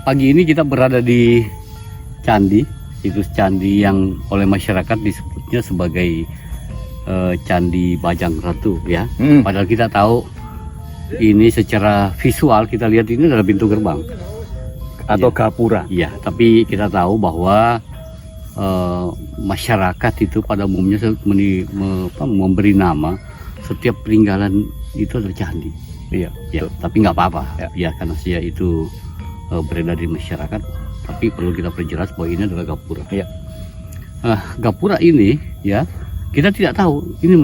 Pagi ini kita berada di candi, situs candi yang oleh masyarakat disebutnya sebagai Candi Bajang Ratu ya. Padahal kita tahu ini secara visual kita lihat ini adalah pintu gerbang atau ya, gapura. Iya, tapi kita tahu bahwa masyarakat itu pada umumnya memberi nama setiap peninggalan itu adalah candi. Iya, Ya, tapi nggak apa-apa Ya. ya karena saya itu beredar di masyarakat, tapi perlu kita perjelas bahwa ini adalah gapura. Iya. Gapura ini ya kita tidak tahu ini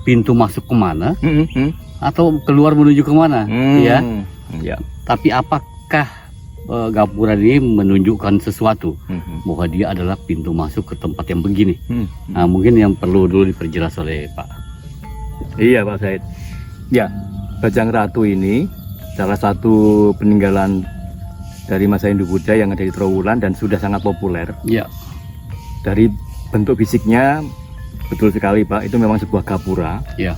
pintu masuk kemana atau keluar menuju kemana ya. Ya. Tapi apakah gapura ini menunjukkan sesuatu bahwa dia adalah pintu masuk ke tempat yang begini? Nah, mungkin yang perlu dulu diperjelas oleh Pak. Iya Pak Said. Ya, Bajang Ratu ini salah satu peninggalan dari masa Hindu-Buddha yang ada di Trowulan dan sudah sangat populer. Ya. Dari bentuk fisiknya betul sekali Pak, itu memang sebuah gapura. Ya.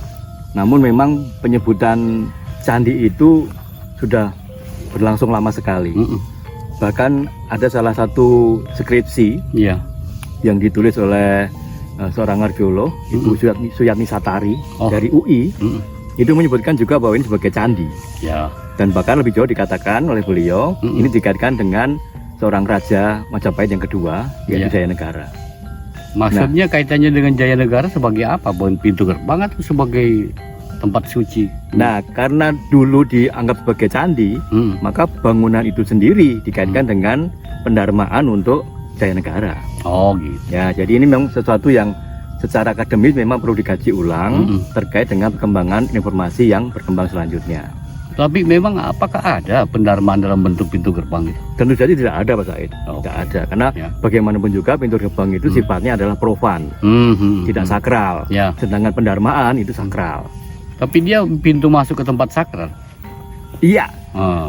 Namun memang penyebutan candi itu sudah berlangsung lama sekali. Bahkan ada salah satu skripsi Ya. yang ditulis oleh seorang arkeolog, Ibu Suyatni Satari dari UI. Itu menyebutkan juga bahwa ini sebagai candi. Ya. Dan bahkan lebih jauh dikatakan oleh beliau, ini dikaitkan dengan seorang raja Majapahit yang kedua, yaitu Jayanegara. Maksudnya kaitannya dengan Jayanegara sebagai apa? Bukan pintu gerbang atau sebagai tempat suci? Nah, karena dulu dianggap sebagai candi, maka bangunan itu sendiri dikaitkan dengan pendarmaan untuk Jayanegara. Oh gitu. Ya, jadi ini memang sesuatu yang secara akademis memang perlu dikaji ulang terkait dengan perkembangan informasi yang berkembang selanjutnya. Tapi memang apakah ada pendarmaan dalam bentuk pintu gerbang itu? Tentu saja tidak ada Pak Said, tidak ada. Karena bagaimanapun juga pintu gerbang itu sifatnya adalah profan, tidak sakral. Ya. Sedangkan pendarmaan itu sakral. Tapi dia pintu masuk ke tempat sakral. Iya,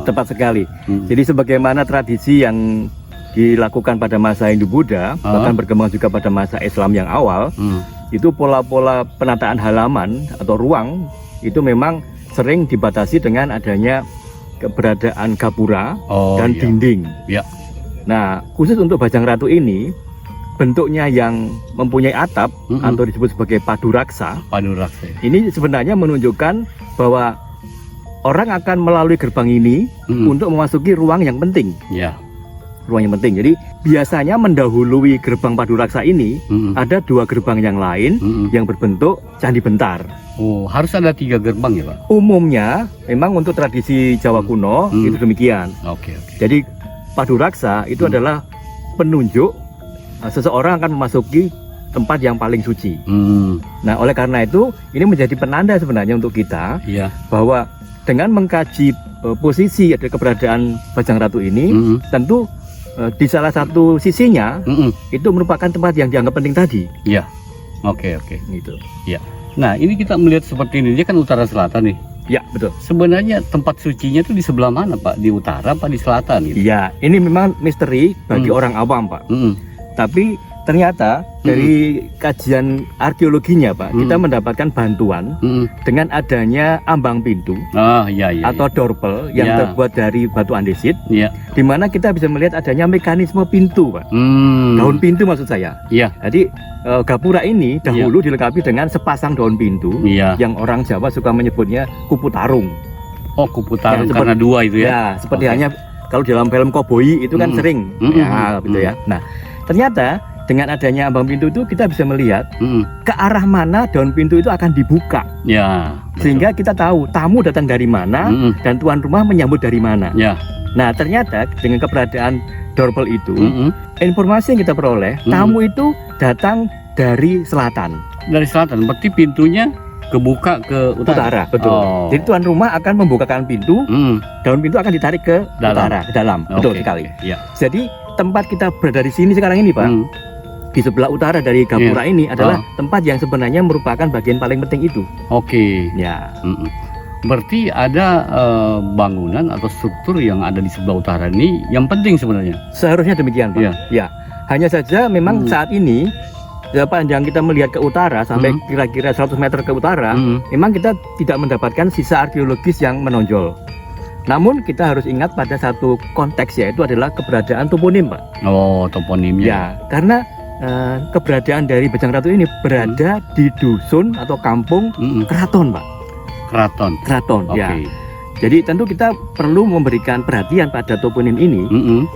tepat sekali. Jadi sebagaimana tradisi yang dilakukan pada masa Hindu-Buddha, bahkan berkembang juga pada masa Islam yang awal, itu pola-pola penataan halaman atau ruang itu memang sering dibatasi dengan adanya keberadaan gapura dan dinding. Ya. Nah, khusus untuk Bajang Ratu ini, bentuknya yang mempunyai atap atau disebut sebagai paduraksa. Paduraksa. Ini sebenarnya menunjukkan bahwa orang akan melalui gerbang ini untuk memasuki ruang yang penting. Ya. Ruang yang penting. Jadi biasanya mendahului gerbang paduraksa ini ada dua gerbang yang lain yang berbentuk candi bentar. Oh, harus ada 3 gerbang ya Pak? Umumnya memang untuk tradisi Jawa kuno itu demikian. Oke. Jadi paduraksa itu adalah penunjuk seseorang akan memasuki tempat yang paling suci. Nah, oleh karena itu ini menjadi penanda sebenarnya untuk kita bahwa dengan mengkaji posisi ada keberadaan Bajang Ratu ini, tentu di salah satu sisinya itu merupakan tempat yang dianggap penting tadi. Iya. Oke. Gitu. Ya. Nah, ini kita melihat seperti ini, dia kan utara selatan nih. Ya, betul. Sebenarnya tempat sucinya itu di sebelah mana Pak? Di utara apa di selatan gitu? Iya, ini memang misteri bagi orang awam Pak. Tapi ternyata dari kajian arkeologinya Pak, kita mendapatkan bantuan dengan adanya ambang pintu atau dorpel yang terbuat dari batu andesit, di mana kita bisa melihat adanya mekanisme pintu Pak. Daun pintu maksud saya. Jadi gapura ini dahulu dilengkapi dengan sepasang daun pintu yang orang Jawa suka menyebutnya kupu tarung. Oh, kupu tarung karena dua itu ya? Ya, seperti hanya kalau di dalam film koboi itu kan sering gitu ya. Nah, ternyata dengan adanya ambang pintu itu kita bisa melihat ke arah mana daun pintu itu akan dibuka. Ya. Betul. Sehingga kita tahu tamu datang dari mana dan tuan rumah menyambut dari mana. Ya. Nah, ternyata dengan keberadaan dorpel itu, informasi yang kita peroleh, tamu itu datang dari selatan. Dari selatan, berarti pintunya kebuka ke utara. Betul. Jadi tuan rumah akan membukakan pintu, daun pintu akan ditarik ke utara, ke dalam. Betul sekali. Ya. Jadi tempat kita berada di sini sekarang ini Pak, di sebelah utara dari gapura ini adalah tempat yang sebenarnya merupakan bagian paling penting itu. Oke. Ya. Berarti ada bangunan atau struktur yang ada di sebelah utara ini yang penting sebenarnya. Seharusnya demikian, Pak. Ya. Hanya saja memang saat ini sepanjang kita melihat ke utara sampai kira-kira 100 meter ke utara, memang kita tidak mendapatkan sisa arkeologis yang menonjol. Namun kita harus ingat pada satu konteks, yaitu adalah keberadaan toponim, Pak. Oh, toponimnya. Ya, karena keberadaan dari Bajang Ratu ini berada di dusun atau kampung keraton, Pak. Keraton. Oke. Ya. Jadi tentu kita perlu memberikan perhatian pada toponim ini.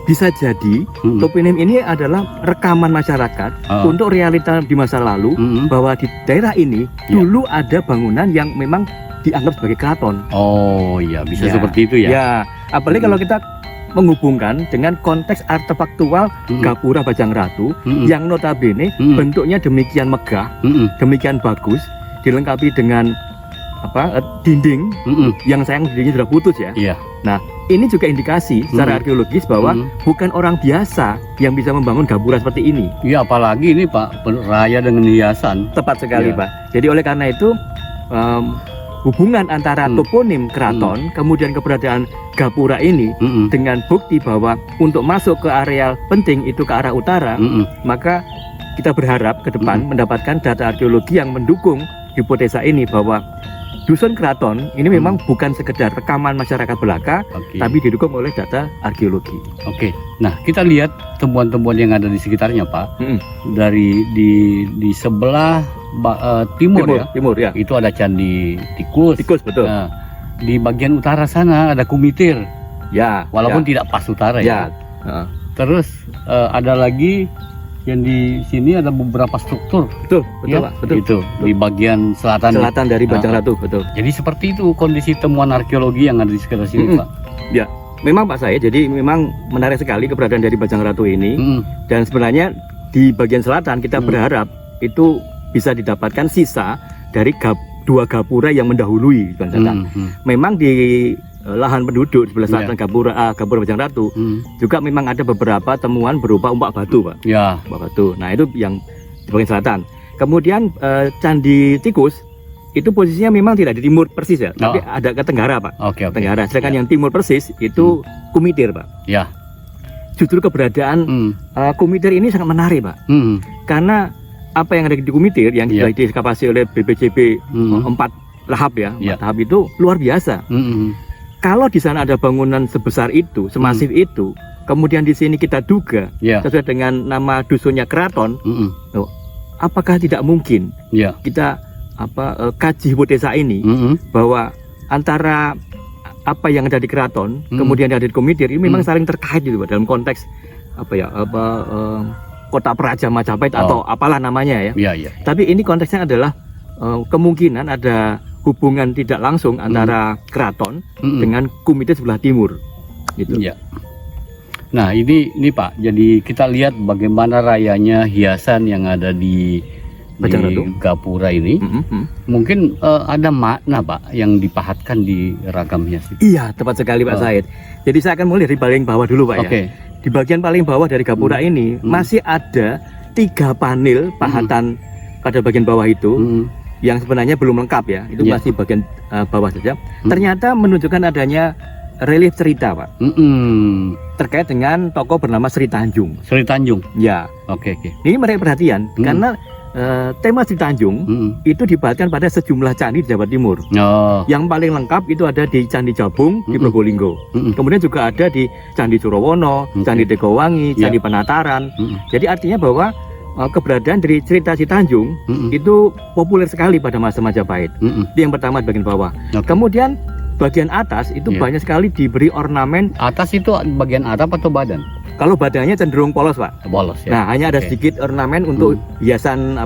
Bisa jadi toponim ini adalah rekaman masyarakat untuk realita di masa lalu, bahwa di daerah ini dulu ada bangunan yang memang dianggap sebagai keraton. Oh iya, bisa seperti itu ya. Ya, apalagi kalau kita menghubungkan dengan konteks artefaktual Gapura Bajang Ratu yang notabene bentuknya demikian megah, demikian bagus, dilengkapi dengan dinding yang sayang dindingnya sudah putus ya. Iya. Nah, ini juga indikasi secara arkeologis bahwa bukan orang biasa yang bisa membangun gapura seperti ini. Iya, apalagi ini Pak, raya dengan hiasan. Tepat sekali Pak. Jadi oleh karena itu hubungan antara toponim keraton kemudian keberadaan gapura ini dengan bukti bahwa untuk masuk ke areal penting itu ke arah utara, maka kita berharap ke depan mendapatkan data arkeologi yang mendukung hipotesa ini bahwa dusun keraton ini memang bukan sekedar rekaman masyarakat belaka, tapi didukung oleh data arkeologi. Oke. Nah, kita lihat temuan-temuan yang ada di sekitarnya, Pak. Dari di sebelah timur ya. Itu ada candi tikus. Tikus, betul. Nah, di bagian utara sana ada kumitir. Ya. Walaupun tidak pas utara ya. Terus ada lagi yang di sini ada beberapa struktur. Betul ya? Pak, betul. Itu di bagian selatan dari Bajang Ratu, betul. Jadi seperti itu kondisi temuan arkeologi yang ada di sekitar sini, Pak. Ya, memang Pak saya. Jadi memang menarik sekali keberadaan dari Bajang Ratu ini. Dan sebenarnya di bagian selatan kita berharap itu bisa didapatkan sisa dari dua gapura yang mendahului, Memang di lahan penduduk di sebelah selatan Gapura Bajang Ratu juga memang ada beberapa temuan berupa umpak batu, Pak. Ya. Umpak batu. Nah, itu yang di bagian selatan. Kemudian candi tikus itu posisinya memang tidak di timur persis ya, tapi ada ke tenggara, Pak. Tenggara. Sedangkan yang timur persis itu kumitir, Pak. Ya. Justru keberadaan kumitir ini sangat menarik, Pak. Karena apa yang ada di kumitir yang diekskavasi oleh BPJB 4 tahap ya, 4 tahap itu luar biasa. Kalau di sana ada bangunan sebesar itu, semasif itu, kemudian di sini kita duga sesuai dengan nama dusunnya keraton, apakah tidak mungkin kita kaji hipotesa ini bahwa antara apa yang ada di keraton, kemudian ada di kumitir ini memang saling terkait gitu, dalam konteks kota Praja Majapahit atau apalah namanya ya. Tapi ini konteksnya adalah kemungkinan ada hubungan tidak langsung antara keraton dengan kumitir sebelah timur, gitu. Ya. Nah ini Pak, jadi kita lihat bagaimana rayanya hiasan yang ada di gapura ini. Mungkin ada makna Pak yang dipahatkan di ragam hias itu. Iya, tepat sekali Pak Said. Jadi saya akan mulai dari paling bawah dulu Pak ya. Di bagian paling bawah dari gapura ini masih ada 3 panel pahatan pada bagian bawah itu. Yang sebenarnya belum lengkap ya, itu masih bagian bawah saja. Ternyata menunjukkan adanya relief cerita, Pak. Terkait dengan tokoh bernama Sri Tanjung. Sri Tanjung? Ya. Oke. Ini menarik perhatian, karena tema Sri Tanjung itu dibahatkan pada sejumlah candi di Jawa Timur. Yang paling lengkap itu ada di Candi Jabung di Probolinggo. Kemudian juga ada di Candi Surowono, Candi Tegowangi, Candi Penataran. Jadi artinya bahwa keberadaan dari cerita Sri Tanjung itu populer sekali pada masa Majapahit. Itu yang pertama di bagian bawah. Kemudian bagian atas itu banyak sekali diberi ornamen. Atas itu bagian atap atau badan? Kalau badannya cenderung polos, Pak. Polos ya. Nah, hanya ada sedikit ornamen untuk hiasan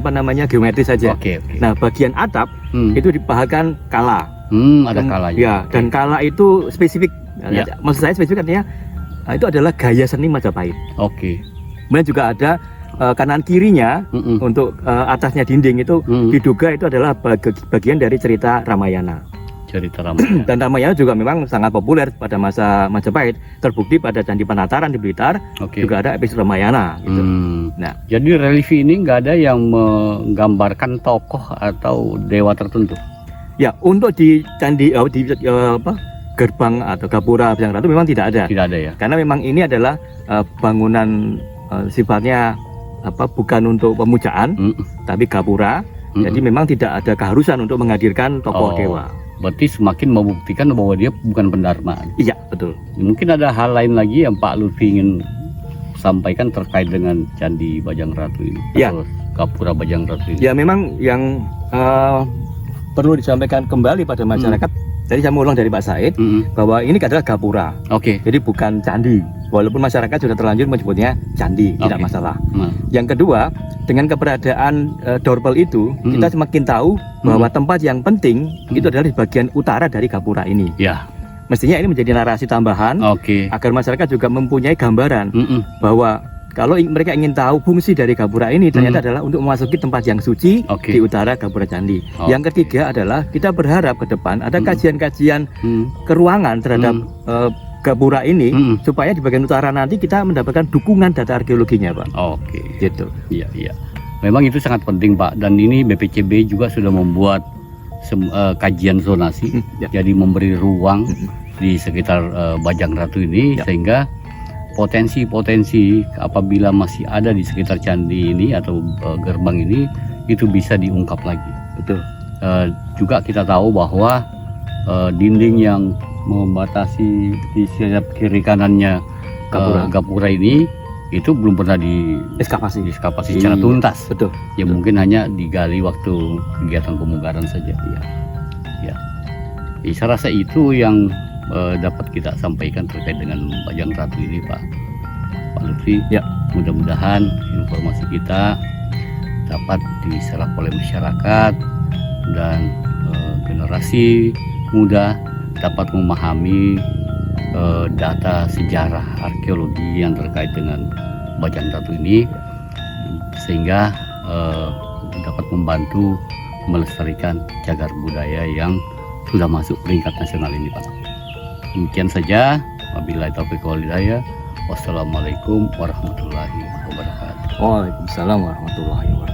geometris saja. Nah, bagian atap itu dipahatkan kala. Ada kalanya. Ya, dan kala itu spesifik. Maksud saya spesifik artinya itu adalah gaya seni Majapahit. Kemudian juga ada kanan kirinya untuk atasnya dinding itu diduga itu adalah bagian dari cerita Ramayana. Dan Ramayana juga memang sangat populer pada masa Majapahit, terbukti pada Candi Penataran di Blitar juga ada episode Ramayana gitu. Nah, jadi relief ini nggak ada yang menggambarkan tokoh atau dewa tertentu. Ya, untuk di candi gerbang atau gapura Bajang Ratu memang tidak ada. Tidak ada ya. Karena memang ini adalah bangunan sifatnya bukan untuk pemujaan, tapi gapura. Jadi memang tidak ada keharusan untuk menghadirkan tokoh dewa. berarti semakin membuktikan bahwa dia bukan pendarmaan. Iya, betul. Mungkin ada hal lain lagi yang Pak Lutfi ingin sampaikan terkait dengan Candi Bajang Ratu ini, Ya. atau Gapura Bajang Ratu ini. Ya, memang yang perlu disampaikan kembali pada masyarakat, tadi saya mau ulang dari Pak Said, bahwa ini adalah gapura. Oke. Jadi bukan candi. Walaupun masyarakat sudah terlanjur menyebutnya candi, tidak masalah. Nah. Yang kedua, dengan keberadaan dorpel itu, kita semakin tahu bahwa tempat yang penting itu adalah di bagian utara dari gapura ini. Ya. Mestinya ini menjadi narasi tambahan Oke. agar masyarakat juga mempunyai gambaran bahwa kalau mereka ingin tahu fungsi dari gapura ini ternyata adalah untuk memasuki tempat yang suci di utara gapura candi. Yang ketiga adalah kita berharap ke depan ada kajian-kajian keruangan terhadap gapura ini supaya di bagian utara nanti kita mendapatkan dukungan data arkeologinya, Pak. Oke. Gitu. Iya, iya. Memang itu sangat penting, Pak. Dan ini BPCB juga sudah membuat kajian zonasi, jadi memberi ruang di sekitar Bajang Ratu ini, sehingga potensi-potensi apabila masih ada di sekitar candi ini atau gerbang ini itu bisa diungkap lagi. Betul. Juga kita tahu bahwa dinding yang membatasi di setiap kiri kanannya gapura ini itu belum pernah Eskavasi secara tuntas. Betul. Ya mungkin hanya digali waktu kegiatan pemugaran saja. Ya. Saya rasa itu yang dapat kita sampaikan terkait dengan Bajang Ratu ini, Pak Lutfi. Ya. Mudah-mudahan informasi kita dapat diserap oleh masyarakat dan generasi muda dapat memahami data sejarah arkeologi yang terkait dengan Bajang Ratu ini, sehingga dapat membantu melestarikan cagar budaya yang sudah masuk peringkat nasional ini, Pak. Demikian saja. Wabillahi taufiq wal hidayah. Wassalamualaikum warahmatullahi wabarakatuh. Waalaikumsalam warahmatullahi wabarakatuh.